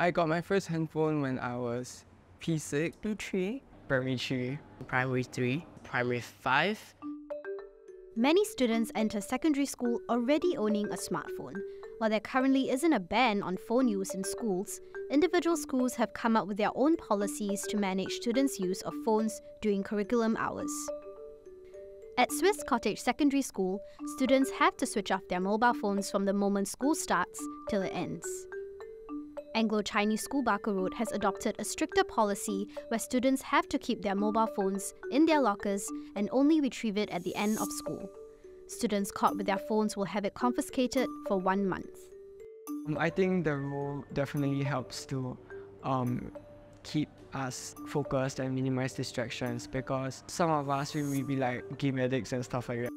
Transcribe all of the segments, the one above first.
I got my first handphone when I was P6, P3, Primary 3. Primary 3, Primary 5. Many students enter secondary school already owning a smartphone. While there currently isn't a ban on phone use in schools, individual schools have come up with their own policies to manage students' use of phones during curriculum hours. At Swiss Cottage Secondary School, students have to switch off their mobile phones from the moment school starts till it ends. Anglo-Chinese School Barker Road has adopted a stricter policy where students have to keep their mobile phones in their lockers and only retrieve it at the end of school. Students caught with their phones will have it confiscated for 1 month. I think the rule definitely helps to keep us focused and minimize distractions, because some of us will be like game addicts and stuff like that.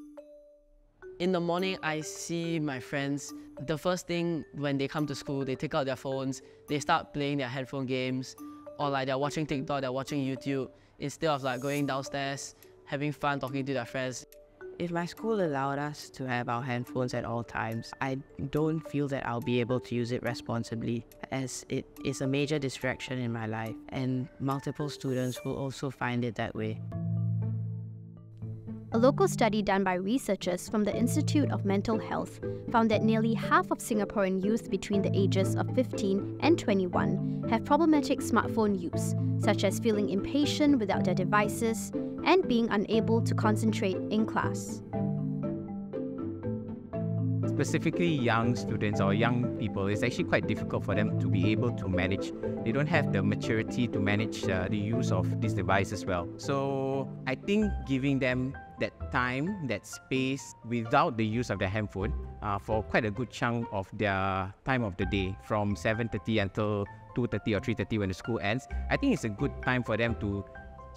In the morning, I see my friends, the first thing when they come to school, they take out their phones, they start playing their headphone games, or like they're watching TikTok, they're watching YouTube, instead of like going downstairs, having fun, talking to their friends. If my school allowed us to have our handphones at all times, I don't feel that I'll be able to use it responsibly, as it is a major distraction in my life, and multiple students will also find it that way. A local study done by researchers from the Institute of Mental Health found that nearly half of Singaporean youth between the ages of 15 and 21 have problematic smartphone use, such as feeling impatient without their devices and being unable to concentrate in class. Specifically young students or young people, it's actually quite difficult for them to be able to manage. They don't have the maturity to manage the use of these devices well. So I think giving them that time, that space without the use of their handphone for quite a good chunk of their time of the day, from 7:30 until 2:30 or 3:30 when the school ends, I think it's a good time for them to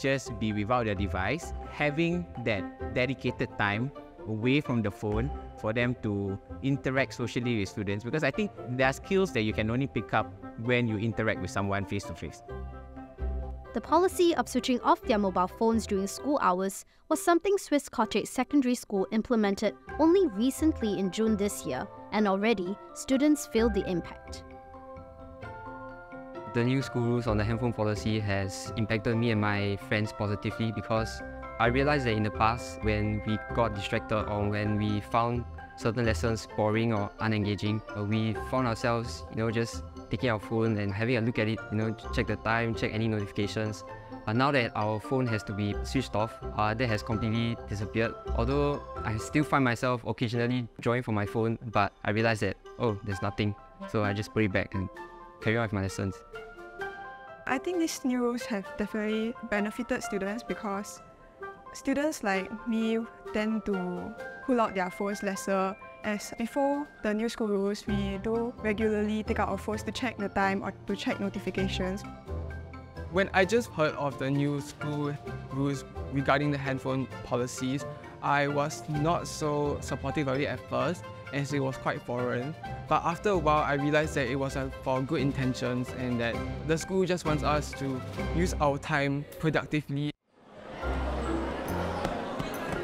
just be without their device, having that dedicated time away from the phone for them to interact socially with students, because I think there are skills that you can only pick up when you interact with someone face to face. The policy of switching off their mobile phones during school hours was something Swiss Cottage Secondary School implemented only recently in June this year, and already students feel the impact. The new school rules on the handphone policy has impacted me and my friends positively, because I realized that in the past, when we got distracted or when we found certain lessons boring or unengaging, we found ourselves, just taking our phone and having a look at it, check the time, check any notifications. Now that our phone has to be switched off, that has completely disappeared. Although I still find myself occasionally drawing from my phone, but I realized that, there's nothing. So I just put it back and carry on with my lessons. I think these new rules have definitely benefited students, because students like me tend to pull out their phones lesser, as before the new school rules, we do regularly take out our phones to check the time or to check notifications. When I just heard of the new school rules regarding the handphone policies, I was not so supportive of it at first, as it was quite foreign. But after a while, I realized that it was for good intentions, and that the school just wants us to use our time productively.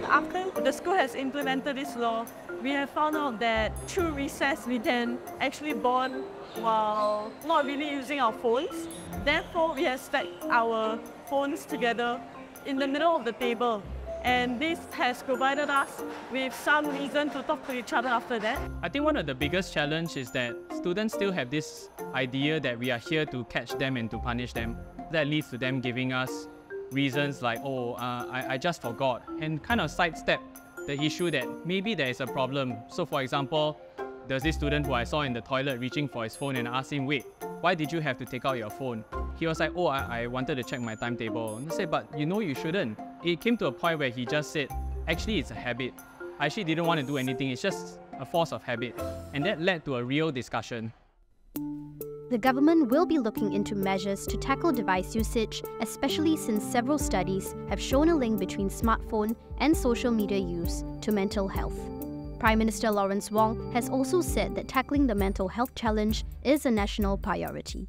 After the school has implemented this law, we have found out that through recess we can actually bond while not really using our phones. Therefore, we have stacked our phones together in the middle of the table. And this has provided us with some reason to talk to each other after that. I think one of the biggest challenges is that students still have this idea that we are here to catch them and to punish them. That leads to them giving us reasons like, I just forgot, and kind of sidestep the issue that maybe there is a problem. So for example, there's this student who I saw in the toilet reaching for his phone, and I asked him, wait, why did you have to take out your phone? He was like, I wanted to check my timetable. And I said, but you shouldn't. It came to a point where he just said, actually it's a habit. I actually didn't want to do anything, it's just a force of habit. And that led to a real discussion. The government will be looking into measures to tackle device usage, especially since several studies have shown a link between smartphone and social media use to mental health. Prime Minister Lawrence Wong has also said that tackling the mental health challenge is a national priority.